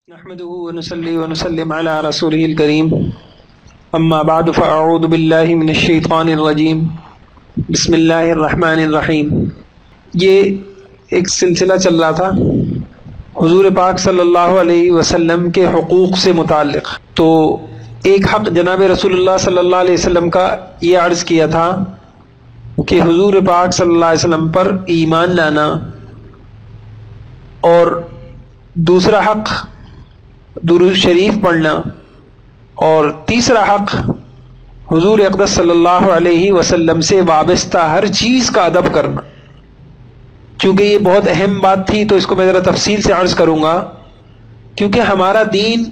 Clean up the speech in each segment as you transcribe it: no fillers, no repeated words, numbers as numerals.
نحمده ونصلي ونسلم على رسوله الكريم اما بعد فاعوذ باللہ من الشیطان الرجیم بسم اللہ الرحمن الرحیم۔ یہ ایک سلسلہ چل رہا تھا حضور پاک صلی اللہ علیہ وسلم کے حقوق سے متعلق، تو ایک حق جناب رسول اللہ صلی اللہ علیہ وسلم کا یہ عرض کیا تھا کہ حضور پاک صلی اللہ علیہ وسلم پر ایمان لانا، اور دوسرا حق درود شریف پڑھنا، اور تیسرا حق حضور اقدس صلی اللہ علیہ وسلم سے وابستہ ہر چیز کا ادب کرنا۔ چونکہ یہ بہت اہم بات تھی تو اس کو میں ذرا تفصیل سے عرض کروں گا، کیونکہ ہمارا دین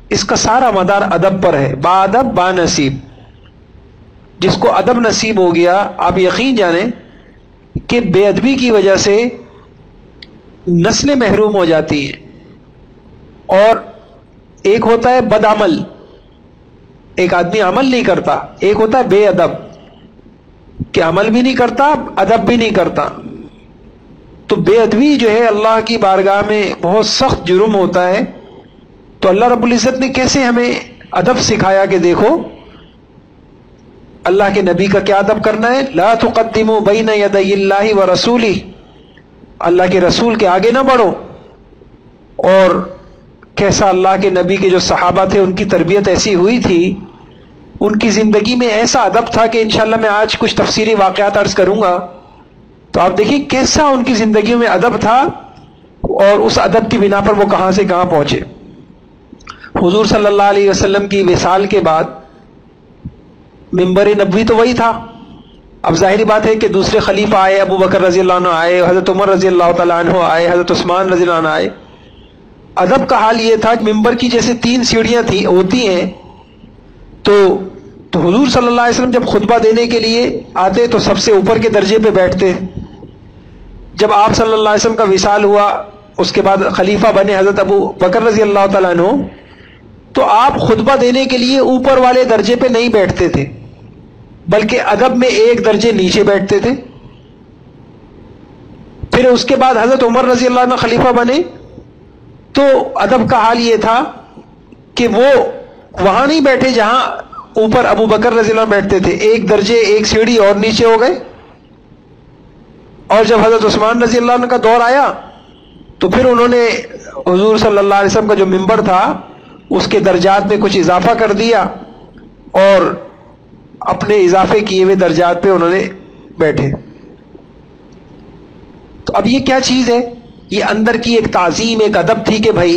اس کا سارا مدار ادب پر ہے، با ادب با نصیب۔ جس کو ادب نصیب ہو گیا، آپ یقین جانیں کہ بے ادبی کی وجہ سے نسلیں محروم ہو جاتی ہیں۔ اور ایک ہوتا ہے بد عمل، ایک آدمی عمل نہیں کرتا، ایک ہوتا ہے بے ادب کہ عمل بھی نہیں کرتا ادب بھی نہیں کرتا۔ تو بے ادبی جو ہے اللہ کی بارگاہ میں بہت سخت جرم ہوتا ہے۔ تو اللہ رب العزت نے کیسے ہمیں ادب سکھایا کہ دیکھو اللہ کے نبی کا کیا ادب کرنا ہے، لا تقدموا بین یدی اللہ ورسولہ، اللہ کے رسول کے آگے نہ بڑھو۔ اور کیسا اللہ کے نبی کے جو صحابہ تھے ان کی تربیت ایسی ہوئی تھی، ان کی زندگی میں ایسا ادب تھا کہ انشاءاللہ میں آج کچھ تفصیلی واقعات عرض کروں گا، تو آپ دیکھیں کیسا ان کی زندگیوں میں ادب تھا، اور اس ادب کی بنا پر وہ کہاں سے کہاں پہنچے۔ حضور صلی اللہ علیہ وسلم کی وصال کے بعد منبر نبوی تو وہی تھا، اب ظاہری بات ہے کہ دوسرے خلیفہ آئے، ابو بکر رضی اللہ عنہ آئے، حضرت عمر رضی اللہ تعالیٰ عنہ آئے، حضرت عثمان رضی اللہ عنہ آئے۔ ادب کا حال یہ تھا کہ ممبر کی جیسے 3 سیڑھیاں ہوتی ہیں، تو حضور صلی اللہ علیہ وسلم جب خطبہ دینے کے لیے آتے تو سب سے اوپر کے درجے پہ بیٹھتے۔ جب آپ صلی اللہ علیہ وسلم کا وصال ہوا، اس کے بعد خلیفہ بنے حضرت ابو بکر رضی اللہ تعالیٰ عنہ، تو آپ خطبہ دینے کے لیے اوپر والے درجے پہ نہیں بیٹھتے تھے، بلکہ ادب میں ایک درجے نیچے بیٹھتے تھے۔ پھر اس کے بعد حضرت عمر رضی اللہ عنہ خلیفہ بنے، تو ادب کا حال یہ تھا کہ وہ وہاں نہیں بیٹھے جہاں اوپر ابو بکر رضی اللہ عنہ بیٹھتے تھے، ایک درجے ایک سیڑھی اور نیچے ہو گئے۔ اور جب حضرت عثمان رضی اللہ عنہ کا دور آیا تو پھر انہوں نے حضور صلی اللہ علیہ وسلم کا جو منبر تھا اس کے درجات میں کچھ اضافہ کر دیا، اور اپنے اضافے کیے ہوئے درجات پہ انہوں نے بیٹھے۔ تو اب یہ کیا چیز ہے؟ یہ اندر کی ایک تعظیم، ایک ادب تھی کہ بھائی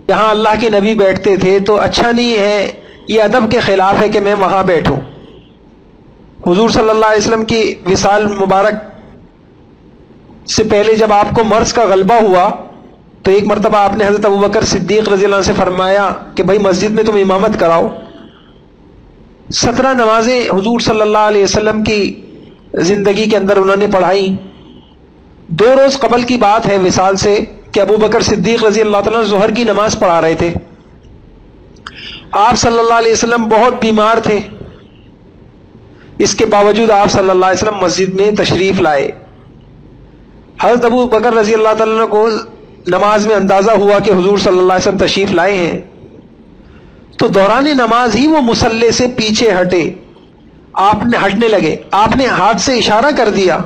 جہاں اللہ کے نبی بیٹھتے تھے تو اچھا نہیں ہے، یہ ادب کے خلاف ہے کہ میں وہاں بیٹھوں۔ حضور صلی اللہ علیہ وسلم کی وصال مبارک سے پہلے جب آپ کو مرض کا غلبہ ہوا تو ایک مرتبہ آپ نے حضرت ابوبکر صدیق رضی اللہ عنہ سے فرمایا کہ بھائی مسجد میں تم امامت کراؤ۔ 17 نمازیں حضور صلی اللہ علیہ وسلم کی زندگی کے اندر انہوں نے پڑھائی۔ 2 روز قبل کی بات ہے وصال سے کہ ابو بکر صدیق رضی اللہ تعالیٰ ظہر کی نماز پڑھا رہے تھے۔ آپ صلی اللہ علیہ وسلم بہت بیمار تھے، اس کے باوجود آپ صلی اللہ علیہ وسلم مسجد میں تشریف لائے۔ حضرت ابو بکر رضی اللہ تعالیٰ کو نماز میں اندازہ ہوا کہ حضور صلی اللہ علیہ وسلم تشریف لائے ہیں، تو دوران نماز ہی وہ مصلی سے پیچھے ہٹے، آپ نے ہٹنے لگے، آپ نے ہاتھ سے اشارہ کر دیا۔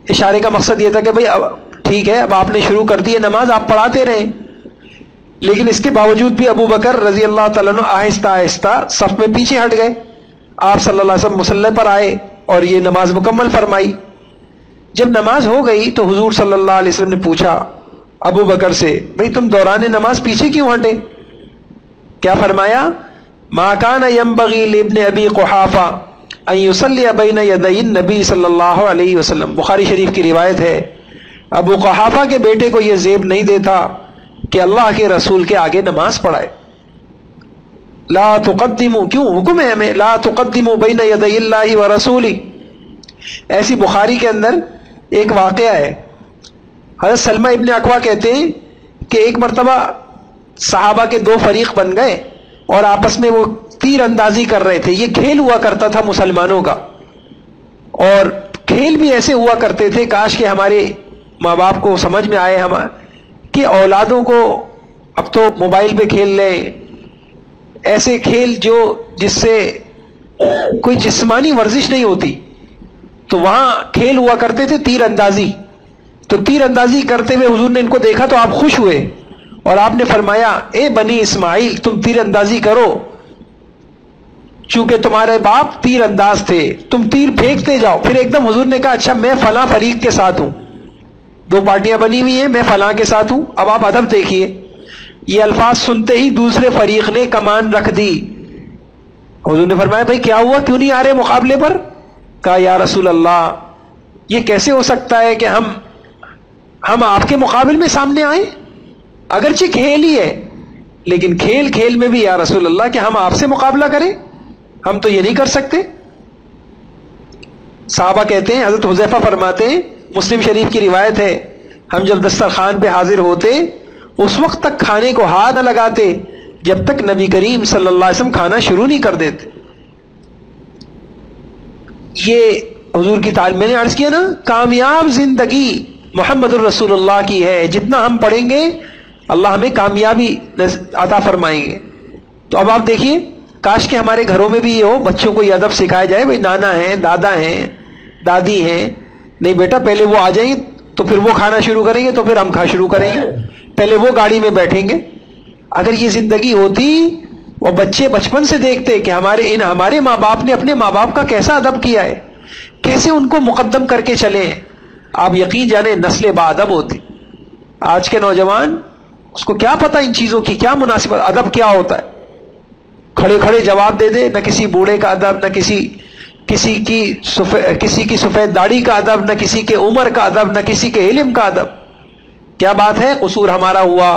اشارے کا مقصد یہ تھا کہ بھئی اب ٹھیک ہے، اب آپ نے شروع کر دی ہے نماز، آپ پڑھاتے رہیں۔ لیکن اس کے باوجود بھی ابو بکر رضی اللہ تعالیٰ عنہ آہستہ آہستہ صف میں پیچھے ہٹ گئے۔ آپ صلی اللہ علیہ وسلم مصلی پر آئے اور یہ نماز مکمل فرمائی۔ جب نماز ہو گئی تو حضور صلی اللہ علیہ وسلم نے پوچھا ابو بکر سے، بھئی تم دوران نماز پیچھے کیوں ہٹے؟ کیا فرمایا؟ ما کان ینبغی لابن ابی قحافہ ان یصلی بین یدی النبی صلی اللہ علیہ وسلم۔ بخاری شریف کی روایت ہے، ابو قحافہ کے بیٹے کو یہ زیب نہیں دیتا کہ اللہ کے رسول کے آگے نماز پڑھائے۔ لا تقدموا، کیوں حکم ہے ہمیں، لا تقدموا بین یدی اللہ ورسولہ۔ ایسی بخاری کے اندر ایک واقعہ ہے، حضرت سلمہ ابن اکوع کہتے ہیں کہ ایک مرتبہ صحابہ کے 2 فریق بن گئے اور آپس میں وہ تیر اندازی کر رہے تھے۔ یہ کھیل ہوا کرتا تھا مسلمانوں کا، اور کھیل بھی ایسے ہوا کرتے تھے، کاش کہ ہمارے ماں باپ کو سمجھ میں آئے کہ اولادوں کو اب تو موبائل پہ کھیل لیں، ایسے کھیل جس سے کوئی جسمانی ورزش نہیں ہوتی. تو وہاں کھیل ہوا کرتے تھے تیر اندازی. تو تیر اندازی کرتے ہوئے حضور نے ان کو دیکھا تو آپ خوش ہوئے اور آپ نے فرمایا اے بنی اسماعیل تم تیر اندازی کرو، چونکہ تمہارے باپ تیر انداز تھے، تم تیر پھینکتے جاؤ. پھر ایک دم حضور نے کہا اچھا میں فلاں فریق کے ساتھ ہوں، دو پارٹیاں بنی ہوئی ہیں، میں فلاں کے ساتھ ہوں. اب آپ ادب دیکھیے، یہ الفاظ سنتے ہی دوسرے فریق نے کمان رکھ دی. حضور نے فرمایا بھائی کیا ہوا، کیوں نہیں آ رہے مقابلے پر؟ کہا یا رسول اللہ یہ کیسے ہو سکتا ہے کہ ہم آپ کے مقابل میں سامنے آئیں؟ اگرچہ کھیل ہی ہے لیکن کھیل میں بھی یا رسول اللہ کہ ہم آپ سے مقابلہ کریں، ہم تو یہ نہیں کر سکتے. صحابہ کہتے ہیں، حضرت حذیفہ فرماتے ہیں، مسلم شریف کی روایت ہے، ہم جب دسترخوان پہ حاضر ہوتے اس وقت تک کھانے کو ہاتھ نہ لگاتے جب تک نبی کریم صلی اللہ علیہ وسلم کھانا شروع نہیں کر دیتے. یہ حضور کی تعلیم، میں نے عرض کیا نا، کامیاب زندگی محمد الرسول اللہ کی ہے. جتنا ہم پڑھیں گے اللہ ہمیں کامیابی عطا فرمائیں گے. تو اب آپ دیکھیے، کاش کہ ہمارے گھروں میں بھی یہ ہو، بچوں کو یہ ادب سکھایا جائے، بھائی نانا ہیں، دادا ہیں، دادی ہیں، نہیں بیٹا پہلے وہ آ جائیں تو پھر وہ کھانا شروع کریں گے تو پھر ہم کھانا شروع کریں گے، پہلے وہ گاڑی میں بیٹھیں گے. اگر یہ زندگی ہوتی اور بچے بچپن سے دیکھتے کہ ہمارے ماں باپ نے اپنے ماں باپ کا کیسا ادب کیا ہے، کیسے ان کو مقدم کر کے چلے ہیں، آپ یقین جانیں نسل با ادب ہوتی. آج کے نوجوان اس کو کیا پتہ ان چیزوں کی کیا مناسبت، ادب کیا ہوتا ہے، کھڑے کھڑے جواب دے دے، نہ کسی بوڑھے کا ادب، نہ کسی کی سفید داڑھی کا ادب، نہ کسی کے عمر کا ادب، نہ کسی کے علم کا ادب. کیا بات ہے، قصور ہمارا ہوا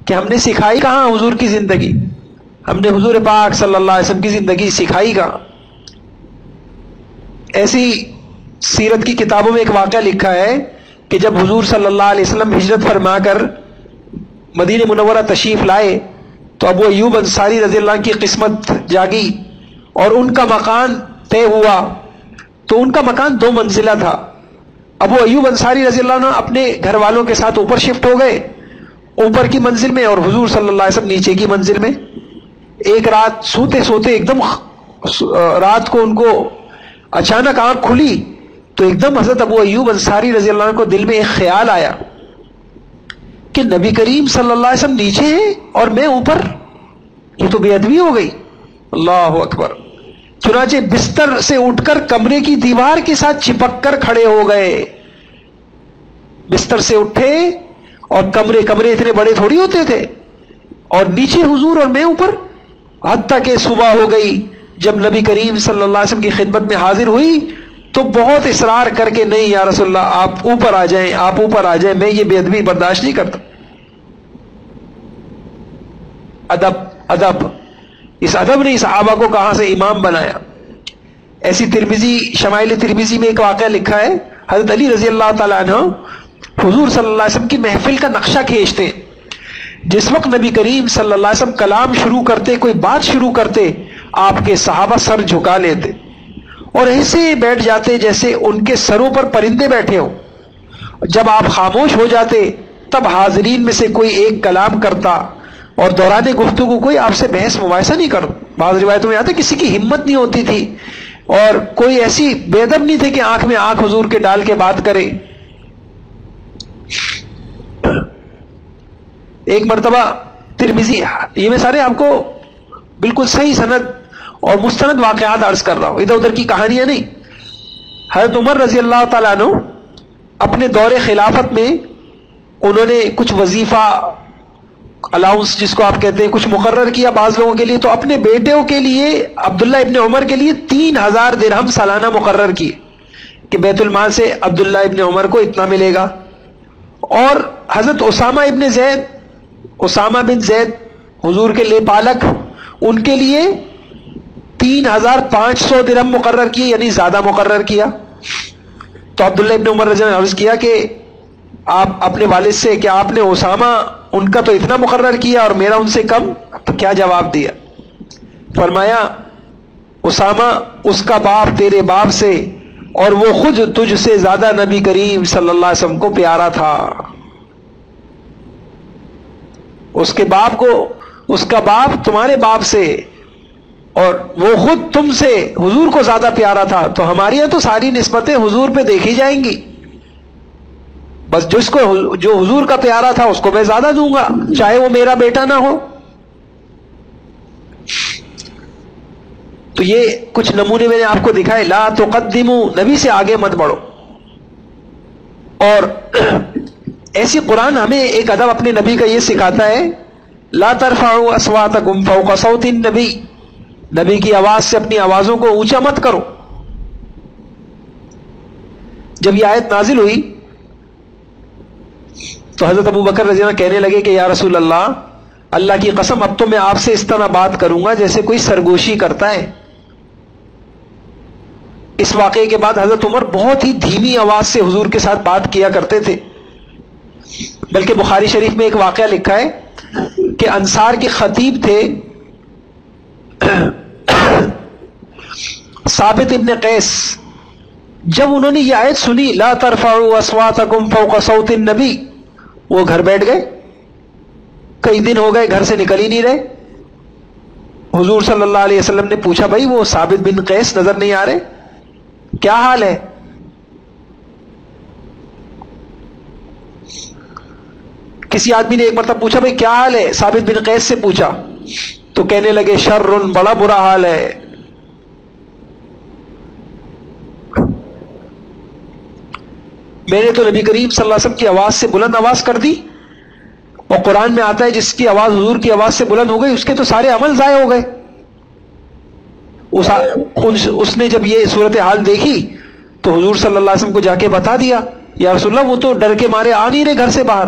کہ ہم نے سکھائی کہاں حضور کی زندگی، ہم نے حضور پاک صلی اللہ علیہ وسلم کی زندگی سکھائی کہاں. ایسی سیرت کی کتابوں میں ایک واقعہ لکھا ہے کہ جب حضور صلی اللہ علیہ وسلم ہجرت فرما کر مدینہ منورہ تشریف لائے تو ابو ایوب انصاری رضی اللہ عنہ کی قسمت جاگی اور ان کا مکان طے ہوا. تو ان کا مکان 2 منزلہ تھا. ابو ایوب انصاری رضی اللہ عنہ اپنے گھر والوں کے ساتھ اوپر شفٹ ہو گئے، اوپر کی منزل میں، اور حضور صلی اللہ علیہ وسلم نیچے کی منزل میں. ایک رات سوتے سوتے ایک دم رات کو ان کو اچانک آنکھ کھلی تو ایک دم حضرت ابو ایوب انصاری رضی اللہ عنہ کو دل میں ایک خیال آیا کہ نبی کریم صلی اللہ علیہ وسلم نیچے ہیں اور میں اوپر، یہ تو بے ادبی ہو گئی. اللہ اکبر. چنانچہ بستر سے اٹھ کر کمرے کی دیوار کے ساتھ چپک کر کھڑے ہو گئے. بستر سے اٹھے اور کمرے اتنے بڑے تھوڑی ہوتے تھے، اور نیچے حضور اور میں اوپر. حتیٰ کہ صبح ہو گئی. جب نبی کریم صلی اللہ علیہ وسلم کی خدمت میں حاضر ہوئی تو بہت اصرار کر کے، نہیں یا رسول اللہ آپ اوپر آ جائیں، آپ اوپر آ جائیں، میں یہ بے ادبی برداشت نہیں کرتا. ادب اس ادب نے صحابہ کو کہاں سے امام بنایا. ایسی شمائل ترمذی میں ایک واقعہ لکھا ہے، حضرت علی رضی اللہ تعالیٰ عنہ حضور صلی اللہ علیہ وسلم کی محفل کا نقشہ کھینچتے. جس وقت نبی کریم صلی اللہ علیہ وسلم کلام شروع کرتے، کوئی بات شروع کرتے، آپ کے صحابہ سر جھکا لیتے اور ایسے بیٹھ جاتے جیسے ان کے سروں پر پرندے بیٹھے ہوں. جب آپ خاموش ہو جاتے تب حاضرین میں سے کوئی ایک کلام کرتا اور دوران گفتگو کوئی آپ سے بحث مباحثہ نہیں کرتا. بعض روایتوں میں آتا ہے کسی کی ہمت نہیں ہوتی تھی اور کوئی ایسی بے ادب نہیں تھے کہ آنکھ میں آنکھ حضور کے ڈال کے بات کرے. ایک مرتبہ ترمذی، یہ میں سارے آپ کو بالکل صحیح سند اور مستند واقعات عرض کر رہا ہوں، ادھر ادھر کی کہانیاں نہیں. حضرت عمر رضی اللہ تعالیٰ عنہ اپنے دور خلافت میں انہوں نے کچھ وظیفہ الاؤنس جس کو آپ کہتے ہیں کچھ مقرر کیا بعض لوگوں کے لیے. تو اپنے بیٹوں کے لیے عبداللہ ابن عمر کے لیے 3000 درہم سالانہ مقرر کیے کہ بیت المال سے عبداللہ ابن عمر کو اتنا ملے گا. اور حضرت اسامہ بن زید حضور کے لیے پالک، ان کے لیے 3500 درہم مقرر کیے، یعنی زیادہ مقرر کیا. تو عبداللہ ابن عمر رضی اللہ عنہ نے عرض کیا کہ آپ اپنے والد سے کہ آپ نے اسامہ ان کا تو اتنا مقرر کیا اور میرا ان سے کم، تو کیا جواب دیا؟ فرمایا اسامہ اس کا باپ تیرے باپ سے اور وہ خود تجھ سے زیادہ نبی کریم صلی اللہ علیہ وسلم کو پیارا تھا. اس کے باپ کو، اس کا باپ تمہارے باپ سے، اور وہ خود تم سے حضور کو زیادہ پیارا تھا، تو ہماری یہاں تو ساری نسبتیں حضور پہ دیکھی جائیں گی، بس جس کو جو حضور کا پیارا تھا اس کو میں زیادہ دوں گا، چاہے وہ میرا بیٹا نہ ہو۔ تو یہ کچھ نمونے میں نے آپ کو دکھائے۔ لا تقدموا، نبی سے آگے مت بڑھو۔ اور ایسی قرآن ہمیں ایک ادب اپنے نبی کا یہ سکھاتا ہے، لا ترفعوا اصواتکم فوق صوت النبی، نبی کی آواز سے اپنی آوازوں کو اونچا مت کرو۔ جب یہ آیت نازل ہوئی تو حضرت ابو بکر رضی اللہ عنہ کہنے لگے کہ یا رسول اللہ، اللہ کی قسم اب تو میں آپ سے اس طرح بات کروں گا جیسے کوئی سرگوشی کرتا ہے۔ اس واقعے کے بعد حضرت عمر بہت ہی دھیمی آواز سے حضور کے ساتھ بات کیا کرتے تھے، بلکہ بخاری شریف میں ایک واقعہ لکھا ہے کہ انصار کے خطیب تھے ثابت ابن قیس، جب انہوں نے یہ آیت سنی لا ترفعوا اصواتکم فوق صوت النبی، وہ گھر بیٹھ گئے، کئی دن ہو گئے گھر سے نکل ہی نہیں رہے۔ حضور صلی اللہ علیہ وسلم نے پوچھا بھائی وہ ثابت بن قیس نظر نہیں آ رہے، کیا حال ہے؟ کسی آدمی نے ایک مرتبہ پوچھا بھائی کیا حال ہے، ثابت بن قیس سے پوچھا تو کہنے لگے شر، بڑا برا حال ہے۔ میں نے تو نبی کریم صلی اللہ علیہ وسلم کی آواز سے بلند آواز کر دی، اور قرآن میں آتا ہے جس کی آواز حضور کی آواز سے بلند ہو گئی اس کے تو سارے عمل ضائع ہو گئے۔ اس نے جب یہ صورتحال دیکھی تو حضور صلی اللہ علیہ وسلم کو جا کے بتا دیا، یا رسول اللہ وہ تو ڈر کے مارے آ نہیں رہے گھر سے باہر۔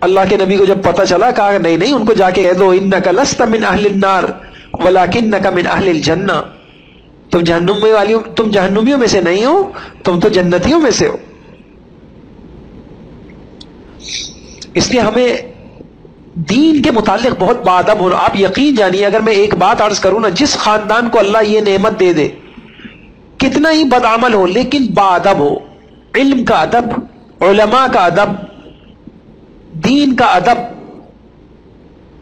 اللہ کے نبی کو جب پتہ چلا کہا نہیں ان کو جا کے کہہ دو انک لست من اہل النار ولکنک من اہل الجنہ، تم جہنمیوں میں سے نہیں ہو، تم تو جنتیوں میں سے ہو۔ اس لیے ہمیں دین کے متعلق بہت باادب ہونا۔ آپ یقین جانیے اگر میں ایک بات عرض کروں نا، جس خاندان کو اللہ یہ نعمت دے دے، کتنا ہی بدعمل ہو لیکن باادب ہو، علم کا ادب، علماء کا ادب، دین کا ادب،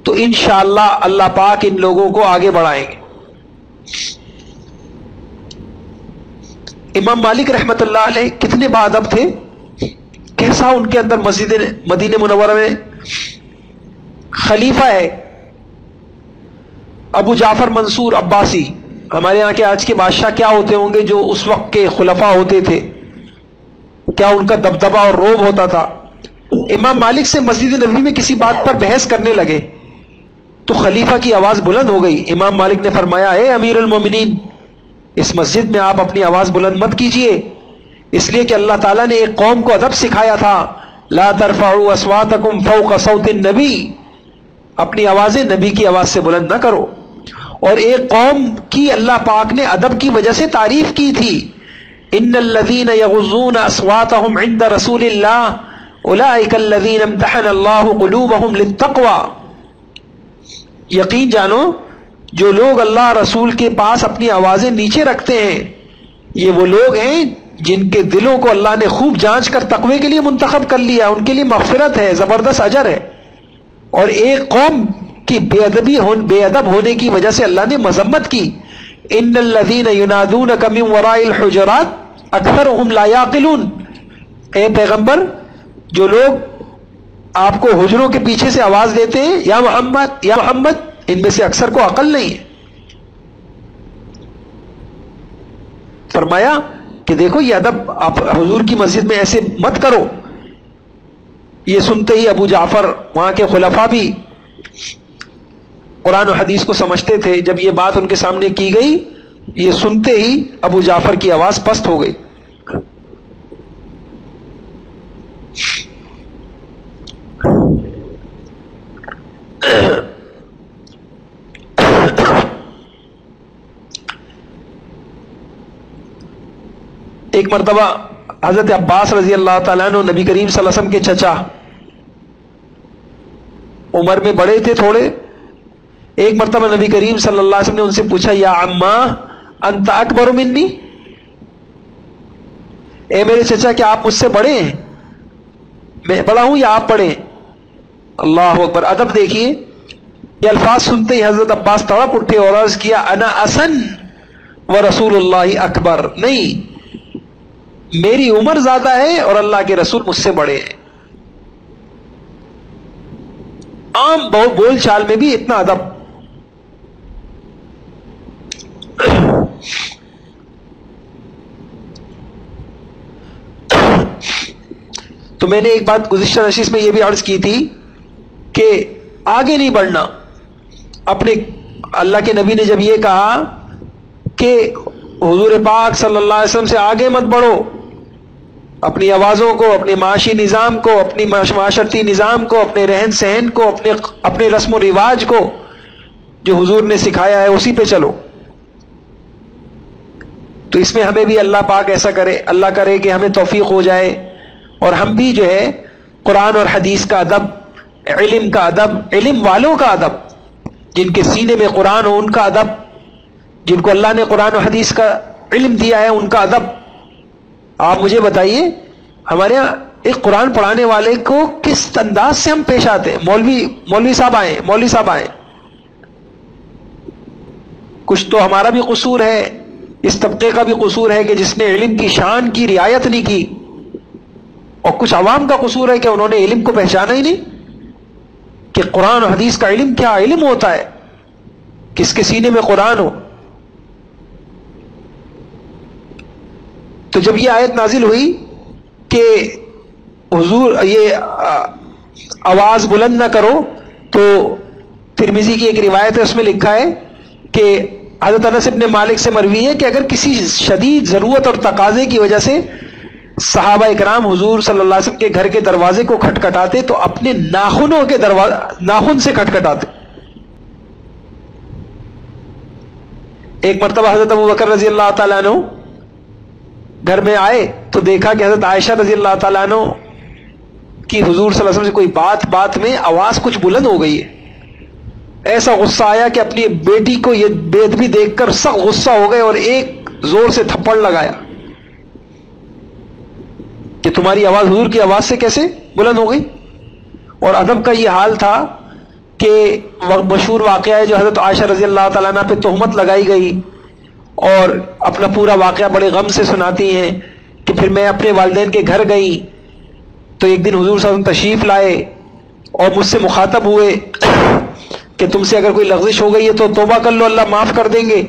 تو انشاءاللہ اللہ پاک ان لوگوں کو آگے بڑھائیں گے۔ امام مالک رحمت اللہ علیہ کتنے باادب تھے، کیسا ان کے اندر مسجد مدینہ منورہ میں خلیفہ ہے ابو جعفر منصور عباسی، ہمارے یہاں کے آج کے بادشاہ کیا ہوتے ہوں گے جو اس وقت کے خلفاء ہوتے تھے، کیا ان کا دبدبہ اور روب ہوتا تھا۔ امام مالک سے مسجد نبوی میں کسی بات پر بحث کرنے لگے تو خلیفہ کی آواز بلند ہو گئی۔ امام مالک نے فرمایا اے امیر المومنین، اس مسجد میں آپ اپنی آواز بلند مت کیجیے، اس لیے کہ اللہ تعالیٰ نے ایک قوم کو ادب سکھایا تھا، لا ترفعوا اصواتکم فوق صوت النبی، اپنی آوازیں نبی کی آواز سے بلند نہ کرو۔ اور ایک قوم کی اللہ پاک نے ادب کی وجہ سے تعریف کی تھی، ان الذین یغضون اصواتهم عند رسول اللہ اولئک الذین امتحن اللہ قلوبهم للتقوی، یقین جانو جو لوگ اللہ رسول کے پاس اپنی آوازیں نیچے رکھتے ہیں یہ وہ لوگ ہیں جن کے دلوں کو اللہ نے خوب جانچ کر تقوی کے لیے منتخب کر لیا، ان کے لیے مغفرت ہے، زبردست اجر ہے۔ اور ایک قوم کی بے ادب ہونے کی وجہ سے اللہ نے مذمت کی، ان الذین ینادونک من وراء الحجرات اکثرهم لا یعقلون، اے پیغمبر جو لوگ آپ کو حجروں کے پیچھے سے آواز دیتے ہیں یا محمد یا محمد، ان میں سے اکثر کو عقل نہیں ہے۔ فرمایا کہ دیکھو یہ ادب آپ حضور کی مسجد میں ایسے مت کرو۔ یہ سنتے ہی ابو جعفر، وہاں کے خلفاء بھی قرآن و حدیث کو سمجھتے تھے، جب یہ بات ان کے سامنے کی گئی یہ سنتے ہی ابو جعفر کی آواز پست ہو گئی۔ ایک مرتبہ حضرت عباس رضی اللہ تعالیٰ عنہ نبی کریم صلی اللہ علیہ وسلم کے چچا، عمر میں بڑے تھے تھوڑے، ایک مرتبہ نبی کریم صلی اللہ علیہ وسلم نے ان سے پوچھا یا عما انت اکبر منی، اے میرے چچا کیا آپ مجھ سے بڑے ہیں، میں بڑا ہوں یا آپ بڑے ہیں؟ اللہ اکبر. ادب دیکھیے, یہ الفاظ سنتے ہی حضرت عباس تڑپ اٹھے اور عرض کیا انا اسن و رسول اللہ اکبر. نہیں, میری عمر زیادہ ہے اور اللہ کے رسول مجھ سے بڑے ہیں. عام بول چال میں بھی اتنا ادب. تو میں نے ایک بات گزشتہ نشست میں یہ بھی عرض کی تھی کہ آگے نہیں بڑھنا. اپنے اللہ کے نبی نے جب یہ کہا کہ حضور پاک صلی اللہ علیہ وسلم سے آگے مت بڑھو, اپنی آوازوں کو, اپنے معاشی نظام کو, اپنی معاشرتی نظام کو, اپنے رہن سہن کو, اپنے رسم و رواج کو جو حضور نے سکھایا ہے اسی پہ چلو. تو اس میں ہمیں بھی اللہ پاک ایسا کرے, اللہ کرے کہ ہمیں توفیق ہو جائے اور ہم بھی جو ہے قرآن اور حدیث کا ادب, علم کا ادب, علم والوں کا ادب, جن کے سینے میں قرآن ہو ان کا ادب, جن کو اللہ نے قرآن و حدیث کا علم دیا ہے ان کا ادب. آپ مجھے بتائیے ہمارے یہاں ایک قرآن پڑھانے والے کو کس انداز سے ہم پیش آتے ہیں. مولوی صاحب آئے, کچھ تو ہمارا بھی قصور ہے, اس طبقے کا بھی قصور ہے کہ جس نے علم کی شان کی رعایت نہیں کی, اور کچھ عوام کا قصور ہے کہ انہوں نے علم کو پہچانا ہی نہیں کہ قرآن و حدیث کا علم کیا علم ہوتا ہے, کس کے سینے میں قرآن ہو. تو جب یہ آیت نازل ہوئی کہ حضور یہ آواز بلند نہ کرو, تو ترمذی کی ایک روایت ہے اس میں لکھا ہے کہ حضرت انس ابن مالک سے مروی ہے کہ اگر کسی شدید ضرورت اور تقاضے کی وجہ سے صحابہ اکرام حضور صلی اللہ علیہ وسلم کے گھر کے دروازے کو کھٹکھٹاتے تو اپنے ناخنوں کے ناخن سے کھٹکھٹاتے. ایک مرتبہ حضرت ابو بکر رضی اللہ تعالیٰ عنہ گھر میں آئے تو دیکھا کہ حضرت عائشہ رضی اللہ تعالیٰ عنہ کی حضور صلی اللہ علیہ وسلم سے کوئی بات میں آواز کچھ بلند ہو گئی ہے. ایسا غصہ آیا کہ اپنی بیٹی کو یہ بے ادبی دیکھ کر سخت غصہ ہو گئے اور ایک زور سے تھپڑ لگایا کہ تمہاری آواز حضور کی آواز سے کیسے بلند ہو گئی. اور ادب کا یہ حال تھا کہ مشہور واقعہ ہے جو حضرت عائشہ رضی اللہ تعالیٰ عنہ پہ تہمت لگائی گئی اور اپنا پورا واقعہ بڑے غم سے سناتی ہیں کہ پھر میں اپنے والدین کے گھر گئی تو ایک دن حضور صلی اللہ علیہ وسلم تشریف لائے اور مجھ سے مخاطب ہوئے کہ تم سے اگر کوئی لغزش ہو گئی ہے تو توبہ کر لو, اللہ معاف کر دیں گے.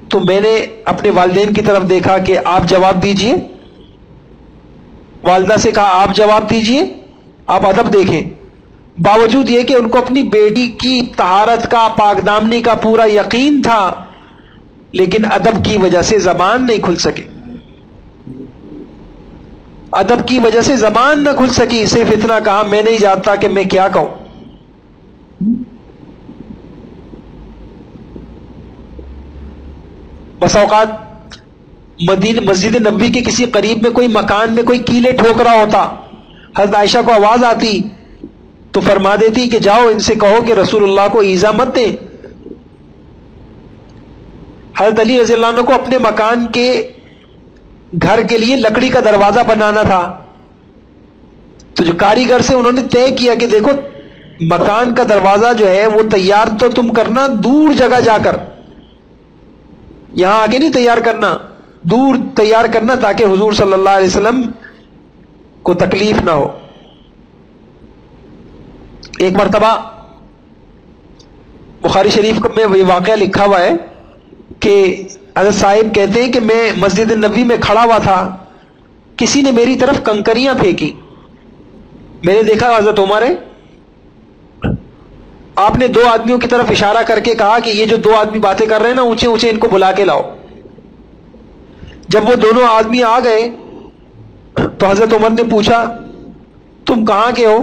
تو میں نے اپنے والدین کی طرف دیکھا کہ آپ جواب دیجئے, والدہ سے کہا آپ جواب دیجئے. آپ ادب دیکھیں, باوجود یہ کہ ان کو اپنی بیٹی کی طہارت کا, پاک دامنی کا پورا یقین تھا, لیکن ادب کی وجہ سے زبان نہیں کھل سکی. ادب کی وجہ سے زبان نہ کھل سکی, صرف اتنا کہا میں نہیں جانتا کہ میں کیا کہوں. بس اوقات مسجد نبوی کے کسی قریب میں کوئی مکان میں کوئی کیلے ٹھوک رہا ہوتا, حضرت عائشہ کو آواز آتی تو فرما دیتی کہ جاؤ ان سے کہو کہ رسول اللہ کو ایذا مت دیں. حضرت علی رضی اللہ عنہ کو اپنے مکان کے گھر کے لیے لکڑی کا دروازہ بنانا تھا, تو جو کاریگر سے انہوں نے طے کیا کہ دیکھو مکان کا دروازہ جو ہے وہ تیار تو تم کرنا دور جگہ جا کر, یہاں آگے نہیں تیار کرنا, دور تیار کرنا تاکہ حضور صلی اللہ علیہ وسلم کو تکلیف نہ ہو. ایک مرتبہ بخاری شریف میں یہ واقعہ لکھا ہوا ہے کہ حضرت صاحب کہتے ہیں کہ میں مسجد نبوی میں کھڑا ہوا تھا, کسی نے میری طرف کنکریاں پھینکی, میں نے دیکھا حضرت عمر ہے, آپ نے دو آدمیوں کی طرف اشارہ کر کے کہا کہ یہ جو دو آدمی باتیں کر رہے ہیں نا اونچے اونچے ان کو بلا کے لاؤ. جب وہ دونوں آدمی آ گئے تو حضرت عمر نے پوچھا تم کہاں کے ہو؟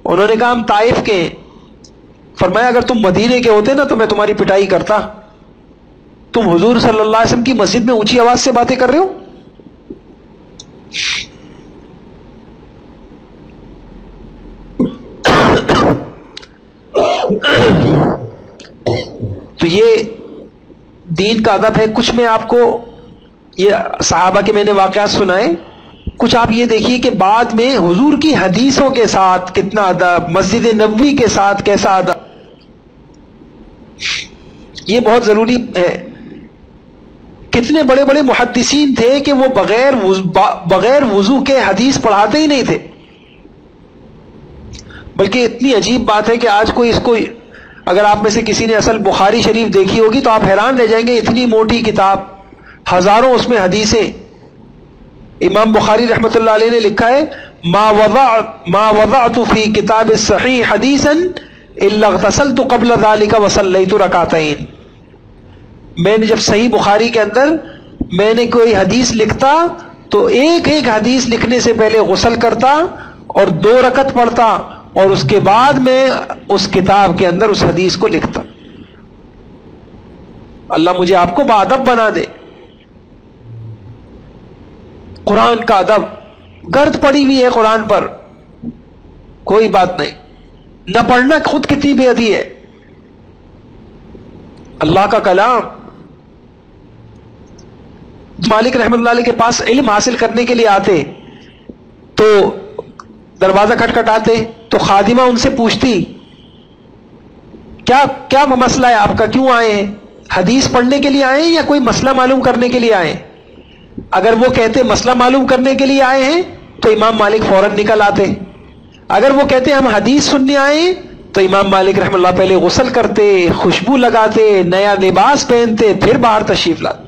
انہوں نے کہا ہم طائف کے ہیں. فرمایا اگر تم مدینے کے ہوتے نا تو میں تمہاری پٹائی کرتا, تم حضور صلی اللہ علیہ وسلم کی مسجد میں اونچی آواز سے باتیں کر رہے ہو. تو یہ دین کا ادب ہے. کچھ میں آپ کو یہ صحابہ کے میں نے واقعات سنائے, کچھ آپ یہ دیکھیے کہ بعد میں حضور کی حدیثوں کے ساتھ کتنا ادب، مسجد نبوی کے ساتھ کیسا ادب، یہ بہت ضروری ہے۔ کتنے بڑے بڑے محدثین تھے کہ وہ بغیر وضو کے حدیث پڑھاتے ہی نہیں تھے۔ بلکہ اتنی عجیب بات ہے کہ آج کوئی اس کو، اگر آپ میں سے کسی نے اصل بخاری شریف دیکھی ہوگی تو آپ حیران رہ جائیں گے، اتنی موٹی کتاب، ہزاروں اس میں حدیثیں۔ امام بخاری رحمۃ اللہ علیہ نے لکھا ہے ما وضعت فی کتاب الصحیح حدیثا الا اغتسلت قبل ذلك وصلیت رکعتین۔ میں نے جب صحیح بخاری کے اندر میں نے کوئی حدیث لکھتا تو ایک ایک حدیث لکھنے سے پہلے غسل کرتا اور 2 رکعت پڑھتا، اور اس کے بعد میں اس کتاب کے اندر اس حدیث کو لکھتا۔ اللہ مجھے آپ کو باادب بنا دے۔ قرآن کا ادب، گرد پڑی ہوئی ہے قرآن پر، کوئی بات نہیں، نہ پڑھنا خود کتنی بے ادبی ہے۔ اللہ کا کلام، مالک رحمۃ اللہ علیہ کے پاس علم حاصل کرنے کے لیے آتے تو دروازہ کھٹکھٹاتے تو خادمہ ان سے پوچھتی کیا مسئلہ ہے آپ کا، کیوں آئے ہیں؟ حدیث پڑھنے کے لیے آئے ہیں یا کوئی مسئلہ معلوم کرنے کے لیے آئے ہیں؟ اگر وہ کہتے مسئلہ معلوم کرنے کے لیے آئے ہیں تو امام مالک فوراً نکل آتے۔ اگر وہ کہتے ہم حدیث سننے آئے ہیں تو امام مالک رحمۃ اللہ پہلے غسل کرتے، خوشبو لگاتے، نیا لباس پہنتے، پھر باہر تشریف لاتے۔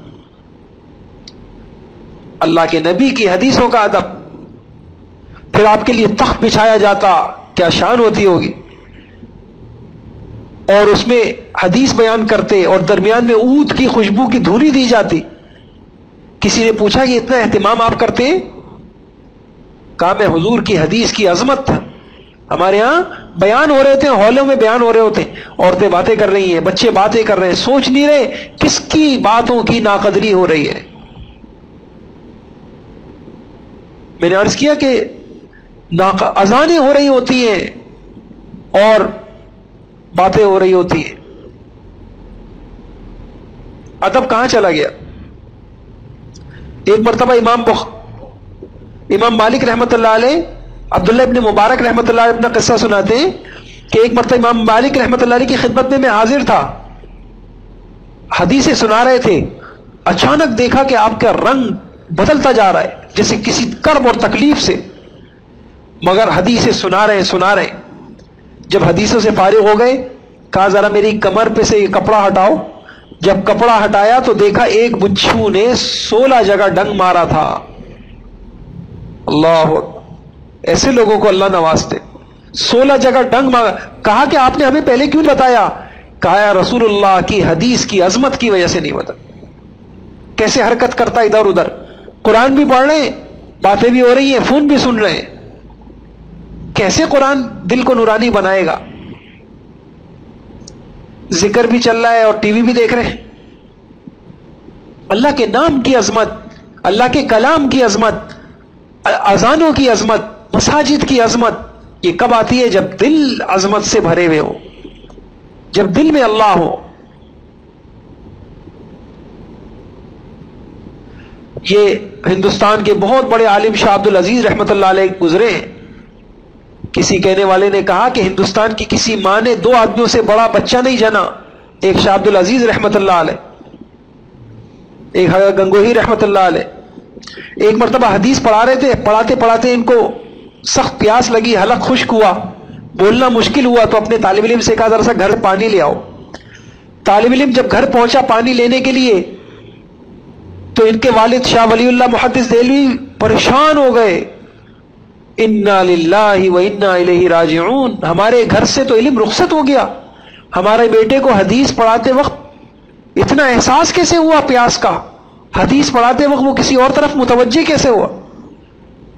اللہ کے نبی کی حدیثوں کا ادب، پھر آپ کے لیے تخت بچھایا جاتا، کیا شان ہوتی ہوگی، اور اس میں حدیث بیان کرتے اور درمیان میں عود کی خوشبو کی دھولی دی جاتی۔ کسی نے پوچھا کہ اتنا اہتمام آپ کرتے ہیں؟ کہا میں حضور کی حدیث کی عظمت، ہمارے ہاں بیان ہو رہے تھے، ہالوں میں بیان ہو رہے ہوتے ہیں، عورتیں باتیں کر رہی ہیں، بچے باتیں کر رہے ہیں، سوچ نہیں رہے کس کی باتوں کی ناقدری ہو رہی ہے۔ میں نے عرض کیا کہ اذانیں ہو رہی ہوتی ہیں اور باتیں ہو رہی ہوتی ہیں، ادب کہاں چلا گیا؟ ایک مرتبہ امام مالک رحمۃ اللہ علیہ عبداللہ ابن مبارک رحمۃ اللہ علیہ اپنا قصہ سناتے ہیں کہ ایک مرتبہ امام مالک رحمۃ اللہ علیہ کی خدمت میں حاضر تھا، حدیثیں سنا رہے تھے، اچانک دیکھا کہ آپ کا رنگ بدلتا جا رہا ہے جیسے کسی کرب اور تکلیف سے، مگر حدیثیں سنا رہے۔ جب حدیثوں سے فارغ ہو گئے کہا ذرا میری کمر پہ سے یہ کپڑا ہٹاؤ۔ جب کپڑا ہٹایا تو دیکھا ایک بچھو نے 16 جگہ ڈنگ مارا تھا۔ اللہ، ایسے لوگوں کو اللہ نوازتے، 16 جگہ ڈنگ مارا۔ کہا کہ آپ نے ہمیں پہلے کیوں بتایا؟ کہا یا رسول اللہ کی حدیث کی عظمت کی وجہ سے نہیں بتا۔ کیسے حرکت کرتا ادھر ادھر، قرآن بھی پڑھ رہے ہیں، باتیں بھی ہو رہی ہیں، فون بھی سن رہے ہیں، کیسے قرآن دل کو نورانی بنائے گا؟ ذکر بھی چل رہا ہے اور ٹی وی بھی دیکھ رہے ہیں۔ اللہ کے نام کی عظمت، اللہ کے کلام کی عظمت، اذانوں کی عظمت، مساجد کی عظمت، یہ کب آتی ہے؟ جب دل عظمت سے بھرے ہوئے ہو، جب دل میں اللہ ہو۔ یہ ہندوستان کے بہت بڑے عالم شاہ عبد العزیز رحمۃ اللہ علیہ گزرے ہیں۔ کسی کہنے والے نے کہا کہ ہندوستان کی کسی ماں نے 2 آدمیوں سے بڑا بچہ نہیں جنا، ایک شاہ عبد العزیز رحمۃ اللہ علیہ، ایک گنگوہی رحمۃ اللہ علیہ۔ ایک مرتبہ حدیث پڑھا رہے تھے، پڑھاتے ان کو سخت پیاس لگی، حلق خشک ہوا، بولنا مشکل ہوا، تو اپنے طالب علم سے کہا ذرا سا گھر پانی لے آؤ۔ طالب علم جب گھر پہنچا پانی لینے کے لیے تو ان کے والد شاہ ولی اللہ محدث دہلوی پریشان ہو گئے، انا للہ و انا الیہ راجعون، ہمارے گھر سے تو علم رخصت ہو گیا، ہمارے بیٹے کو حدیث پڑھاتے وقت اتنا احساس کیسے ہوا پیاس کا؟ حدیث پڑھاتے وقت وہ کسی اور طرف متوجہ کیسے ہوا؟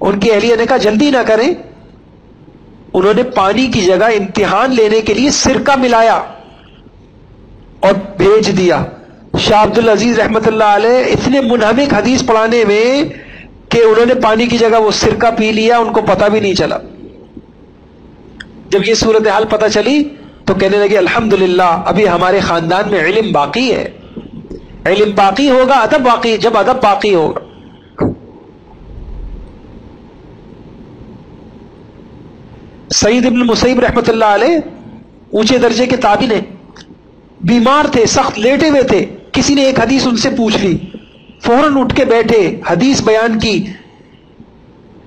ان کی اہلیہ نے کہا جلدی نہ کریں۔ انہوں نے پانی کی جگہ امتحان لینے کے لیے سرکہ ملایا اور بھیج دیا۔ شاہ عبد العزیز رحمۃ اللہ علیہ اتنے منہمک حدیث پڑھانے میں کہ انہوں نے پانی کی جگہ وہ سرکہ پی لیا، ان کو پتہ بھی نہیں چلا۔ جب یہ صورتحال پتہ چلی تو کہنے لگے الحمدللہ ابھی ہمارے خاندان میں علم باقی ہے، علم باقی ہوگا، ادب باقی، جب ادب باقی ہوگا۔ سعید ابن مسیب رحمۃ اللہ علیہ اونچے درجے کے تابعین ہیں، بیمار تھے، سخت لیٹے ہوئے تھے، کسی نے ایک حدیث ان سے پوچھ لی، فوراً اٹھ کے بیٹھے، حدیث بیان کی۔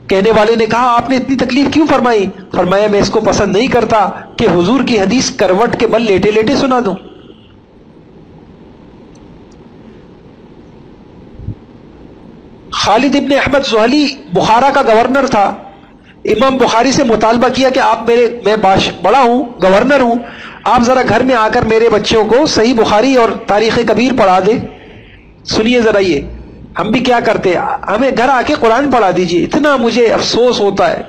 کہنے والے نے کہا آپ نے اتنی تکلیف کیوں فرمائی؟ فرمایا میں اس کو پسند نہیں کرتا کہ حضور کی حدیث کروٹ کے بل لیٹے لیٹے سنا دوں۔ خالد ابن احمد زحلی بخارا کا گورنر تھا، امام بخاری سے مطالبہ کیا کہ آپ میں بڑا ہوں، گورنر ہوں، آپ ذرا گھر میں آ کر میرے بچوں کو صحیح بخاری اور تاریخ کبیر پڑھا دے۔ سنیے ذرا، یہ ہم بھی کیا کرتے، ہمیں گھر آ کے قرآن پڑھا دیجیے، اتنا مجھے افسوس ہوتا ہے،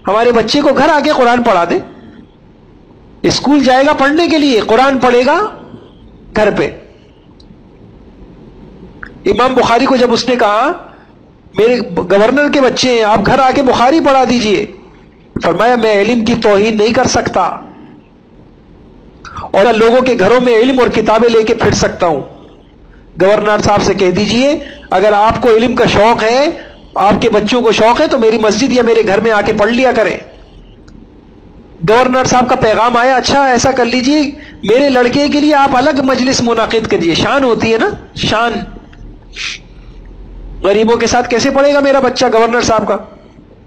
ہمارے بچے کو گھر آ کے قرآن پڑھا دے، اسکول جائے گا پڑھنے کے لیے، قرآن پڑھے گا گھر پہ۔ امام بخاری کو جب اس نے کہا میرے گورنر کے بچے ہیں، آپ گھر آ کے بخاری پڑھا دیجئے، فرمایا میں علم کی توہین نہیں کر سکتا اور لوگوں کے گھروں میں علم اور کتابیں لے کے پھر سکتا ہوں۔ گورنر صاحب سے کہہ دیجئے اگر آپ کو علم کا شوق ہے، آپ کے بچوں کو شوق ہے، تو میری مسجد یا میرے گھر میں آ کے پڑھ لیا کریں۔ گورنر صاحب کا پیغام آیا، اچھا ایسا کر لیجئے میرے لڑکے کے لیے آپ الگ مجلس منعقد کریے، شان ہوتی ہے نا، شان۔ غریبوں کے ساتھ کیسے پڑھے گا میرا بچہ گورنر صاحب کا؟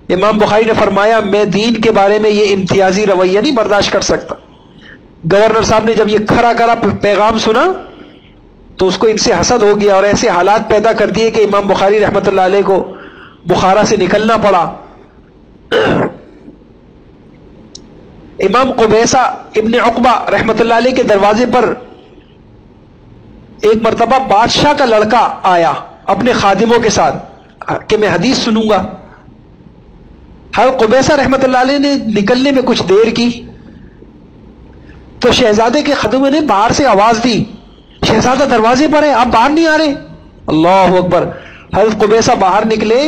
امام بخاری نے فرمایا میں دین کے بارے میں یہ امتیازی رویہ نہیں برداشت کر سکتا۔ گورنر صاحب نے جب یہ کھرا کھرا پیغام سنا تو اس کو ان سے حسد ہو گیا اور ایسے حالات پیدا کر دیے کہ امام بخاری رحمۃ اللہ علیہ کو بخارا سے نکلنا پڑا۔ امام قبیصہ ابن عقبہ رحمۃ اللہ علیہ کے دروازے پر ایک مرتبہ بادشاہ کا لڑکا آیا اپنے خادموں کے ساتھ کہ میں حدیث سنوں گا۔ حضرت قبیصہ رحمۃ اللہ علیہ نے نکلنے میں کچھ دیر کی تو شہزادے کے خادموں نے باہر سے آواز دی، شہزادہ دروازے پر ہے، آپ باہر نہیں آ رہے؟ اللہ اکبر۔ حضرت قبیصہ باہر نکلے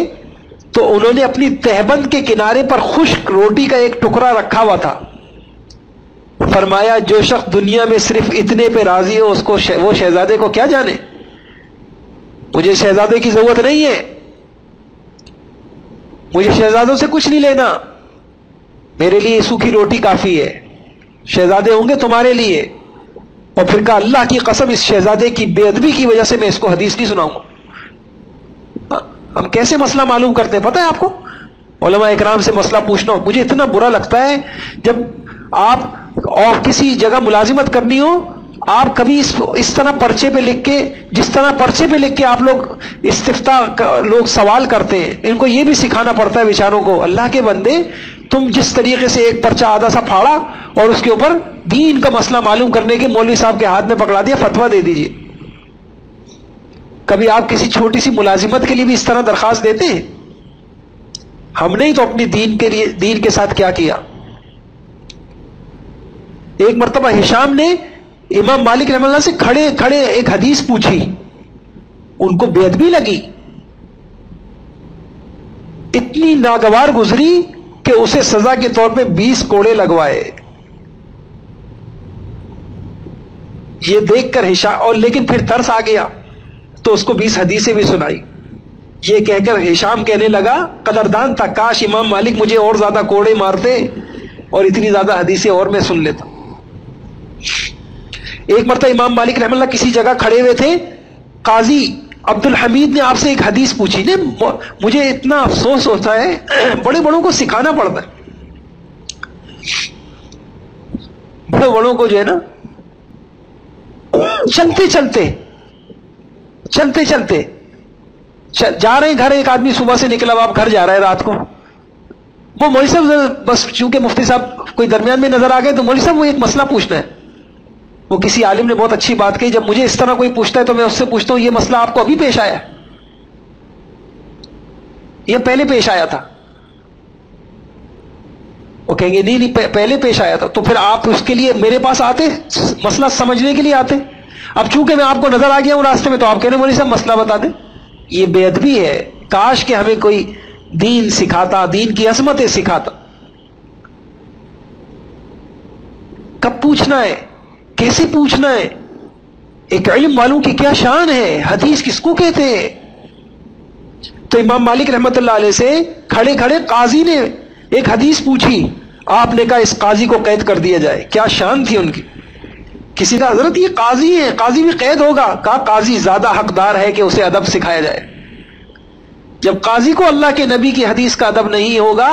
تو انہوں نے اپنی تہبند کے کنارے پر خشک روٹی کا ایک ٹکڑا رکھا ہوا تھا۔ فرمایا جو شخص دنیا میں صرف اتنے پہ راضی ہو اس کو وہ شہزادے کو کیا جانے، مجھے شہزادے کی ضرورت نہیں ہے، مجھے شہزادوں سے کچھ نہیں لینا، میرے لیے سوکھی روٹی کافی ہے، شہزادے ہوں گے تمہارے لیے۔ اور پھر کہا اللہ کی قسم اس شہزادے کی بے ادبی کی وجہ سے میں اس کو حدیث نہیں سناؤں گا۔ ہم کیسے مسئلہ معلوم کرتے ہیں پتہ ہے آپ کو؟ علماء اکرام سے مسئلہ پوچھنا ہو، مجھے اتنا برا لگتا ہے جب آپ اور کسی جگہ ملازمت کرنی ہو، آپ کبھی اس طرح پرچے پہ لکھ کے، جس طرح پرچے پہ لکھ کے آپ لوگ استفتاء لوگ سوال کرتے ہیں، ان کو یہ بھی سکھانا پڑتا ہے بیچاروں کو، اللہ کے بندے تم جس طریقے سے ایک پرچہ آدھا سا پھاڑا اور اس کے اوپر دین کا مسئلہ معلوم کرنے کے مولوی صاحب کے ہاتھ میں پکڑا دیا، فتویٰ دے دیجئے۔ کبھی آپ کسی چھوٹی سی ملازمت کے لیے بھی اس طرح درخواست دیتے ہیں؟ ہم نے تو اپنی دین کے ساتھ کیا کیا۔ ایک مرتبہ ہشام نے امام مالک رحمہ اللہ سے کھڑے کھڑے ایک حدیث پوچھی، ان کو بے ادبی لگی، اتنی ناگوار گزری کہ اسے سزا کے طور پہ 20 کوڑے لگوائے۔ یہ دیکھ کر ہشام، اور لیکن پھر ترس آ گیا تو اس کو 20 حدیثیں بھی سنائی۔ یہ کہہ کر ہشام کہنے لگا، قدردان تھا، کاش امام مالک مجھے اور زیادہ کوڑے مارتے اور اتنی زیادہ حدیثیں اور میں سن لیتا۔ ایک مرتبہ امام مالک رحمہ اللہ کسی جگہ کھڑے ہوئے تھے، قاضی عبد الحمید نے آپ سے ایک حدیث پوچھی، نے مجھے اتنا افسوس ہوتا ہے، بڑے بڑوں کو سکھانا پڑتا ہے، بڑے بڑوں کو جو ہے نا چلتے چلتے جا رہے ہیں گھر، ایک آدمی صبح سے نکلا ہوا، آپ گھر جا رہا ہے رات کو، وہ مولوی صاحب بس چونکہ مفتی صاحب کوئی درمیان میں نظر آ گئے تو مولوی صاحب وہ ایک مسئلہ پوچھنا ہے۔ وہ کسی عالم نے بہت اچھی بات کہی، جب مجھے اس طرح کوئی پوچھتا ہے تو میں اس سے پوچھتا ہوں یہ مسئلہ آپ کو ابھی پیش آیا، یہ پہلے پیش آیا تھا؟ وہ کہیں گے نہیں پہلے پیش آیا تھا، تو پھر آپ اس کے لیے میرے پاس آتے، مسئلہ سمجھنے کے لیے آتے۔ اب چونکہ میں آپ کو نظر آ گیا ہوں راستے میں تو آپ کہنے مولوی صاحب مسئلہ بتا دیں، یہ بے ادبی ہے۔ کاش کہ ہمیں کوئی دین سکھاتا، دین کی عظمتیں سکھاتا، کب پوچھنا ہے، کیسے پوچھنا ہے، ایک علم والوں کی کیا شان ہے، حدیث کس کو کہتے ہیں۔ تو امام مالک رحمت اللہ علیہ سے کھڑے کھڑے قاضی نے ایک حدیث پوچھی، آپ نے کہا اس قاضی کو قید کر دیا جائے. کیا شان تھی ان کی. کسی کا حضرت یہ قاضی ہے, قاضی بھی قید ہوگا. کہا قاضی زیادہ حقدار ہے کہ اسے ادب سکھایا جائے. جب قاضی کو اللہ کے نبی کی حدیث کا ادب نہیں ہوگا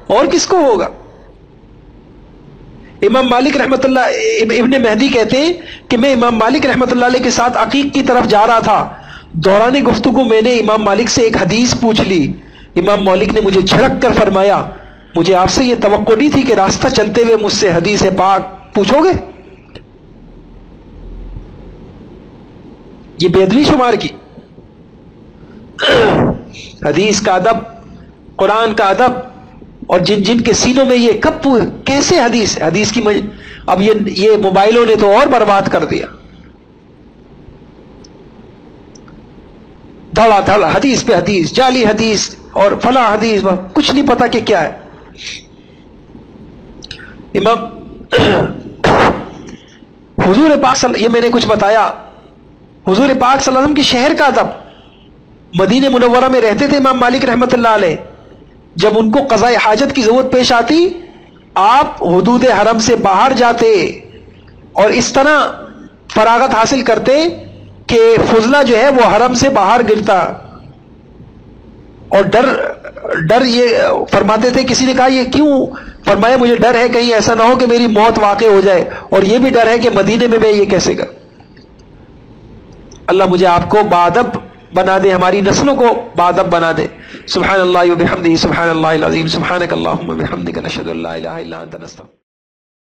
اور کس کو ہوگا. امام مالک رحمت اللہ ابن مہدی کہتے ہیں کہ میں امام مالک رحمت اللہ علیہ کے ساتھ عقیق کی طرف جا رہا تھا. دوران گفتگو میں نے امام مالک سے ایک حدیث پوچھ لی. امام مالک نے مجھے جھڑک کر فرمایا, مجھے آپ سے یہ توقع نہیں تھی کہ راستہ چلتے ہوئے مجھ سے حدیث پاک پوچھو گے. یہ بے ادبی شمار کی. حدیث کا ادب, قرآن کا ادب, اور جن جن کے سینوں میں یہ کب کیسے حدیث کی اب یہ موبائلوں نے تو اور برباد کر دیا. دھڑا دھڑا حدیث پہ حدیث, جعلی حدیث اور فلاں حدیث, کچھ نہیں پتا کہ کیا ہے. امام حضور پاک یہ میں نے کچھ بتایا. حضور پاک صلی اللہ علیہ وسلم کے شہر کا ادب. مدینہ منورہ میں رہتے تھے امام مالک رحمت اللہ علیہ. جب ان کو قضاء حاجت کی ضرورت پیش آتی, آپ حدود حرم سے باہر جاتے اور اس طرح فراغت حاصل کرتے کہ فضلہ جو ہے وہ حرم سے باہر گرتا. اور ڈر یہ فرماتے تھے, کسی نے کہا یہ کیوں؟ فرمایا مجھے ڈر ہے کہیں ایسا نہ ہو کہ میری موت واقع ہو جائے, اور یہ بھی ڈر ہے کہ مدینے میں یہ کیسے گا. اللہ مجھے آپ کو بادب بنا دے, ہماری نسلوں کو بادب بنا دے. سبحان اللہ و بحمدہ, سبحان اللہ العظیم, سبحانک اللہم و بحمدک, نشہد ان لا الہ الا انت, نستغفرک.